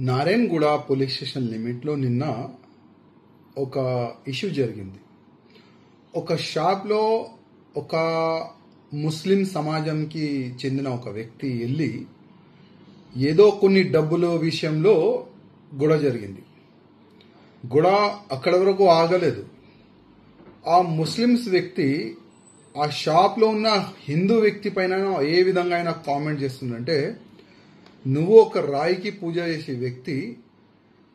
Narayanguda police station లిమిట్లో నిన్న ఒక issue జరిగింది. ఒక షాప్లో ఒక ముస్లిం సమాజంకి చెందిన ఒక వ్యక్తి వెళ్ళి ఏదో కొన్ని డబ్బుల విషయంలో గొడవ జరిగింది. గొడవ అక్కడ వరకు ఆగలేదు. ఆ ముస్లిమ్స్ వ్యక్తి ఆ షాప్లో ఉన్న హిందూ వ్యక్తి పైన ఏ విధంగా అయినా కామెంట్ చేస్తుందంటే, నువ్వు ఒక రాయికి పూజ చేసే వ్యక్తి,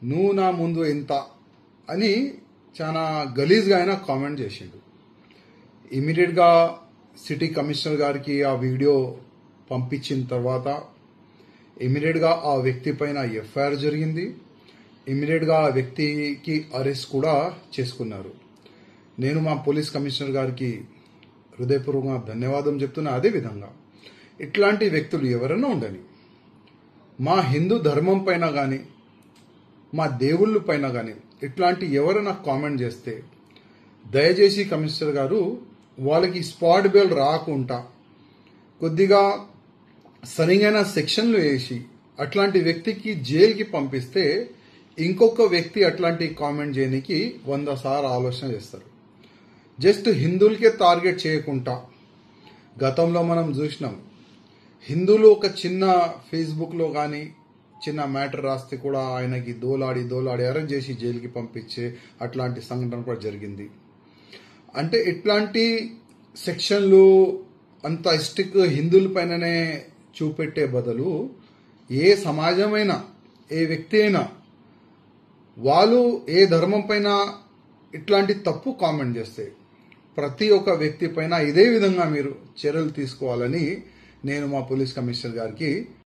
నువ్వు నా ముందు ఎంత అని చాలా గలీజ్గా అయినా కామెంట్ చేసిండు. ఇమీడియట్గా సిటీ కమిషనర్ గారికి ఆ వీడియో పంపించిన తర్వాత ఇమీడియట్గా ఆ వ్యక్తి పైన ఎఫ్ఐఆర్ జరిగింది. ఇమీడియట్గా ఆ వ్యక్తికి అరెస్ట్ కూడా చేసుకున్నారు. నేను మా పోలీస్ కమిషనర్ గారికి హృదయపూర్వకంగా ధన్యవాదం చెప్తున్నా. అదేవిధంగా ఇట్లాంటి వ్యక్తులు ఎవరైనా ఉండని, మా హిందూ ధర్మం పైన కానీ మా దేవుళ్ళ పైన కానీ ఇట్లాంటి ఎవరైనా కామెంట్ చేస్తే దయచేసి కమిషనర్ గారు వాళ్ళకి స్పాట్ బెయిల్ రాకుండా కొద్దిగా సరైన సెక్షన్లు వేసి అట్లాంటి వ్యక్తికి జైలుకి పంపిస్తే ఇంకొక వ్యక్తి అట్లాంటి కామెంట్ చేయడానికి 100 సార్లు ఆలోచన చేస్తారు. జస్ట్ హిందువులకే టార్గెట్ చేయకుండా, గతంలో మనం చూసినాం, హిందువులు ఒక చిన్న ఫేస్బుక్లో కానీ చిన్న మ్యాటర్ రాస్తే కూడా ఆయనకి దోలాడి అరెస్ట్ చేసి జైలుకి పంపించే అట్లాంటి సంఘటన కూడా జరిగింది. అంటే ఇట్లాంటి సెక్షన్లు అంత స్టిక్ హిందువుల పైననే చూపెట్టే బదులు ఏ సమాజమైనా ఏ వ్యక్తి అయినా వాళ్ళు ఏ ధర్మం పైన ఇట్లాంటి తప్పు కామెంట్ చేస్తే ప్రతి ఒక్క వ్యక్తి పైన ఇదే విధంగా మీరు చర్యలు తీసుకోవాలని నేను మా పోలీస్ కమిషనర్ గారికి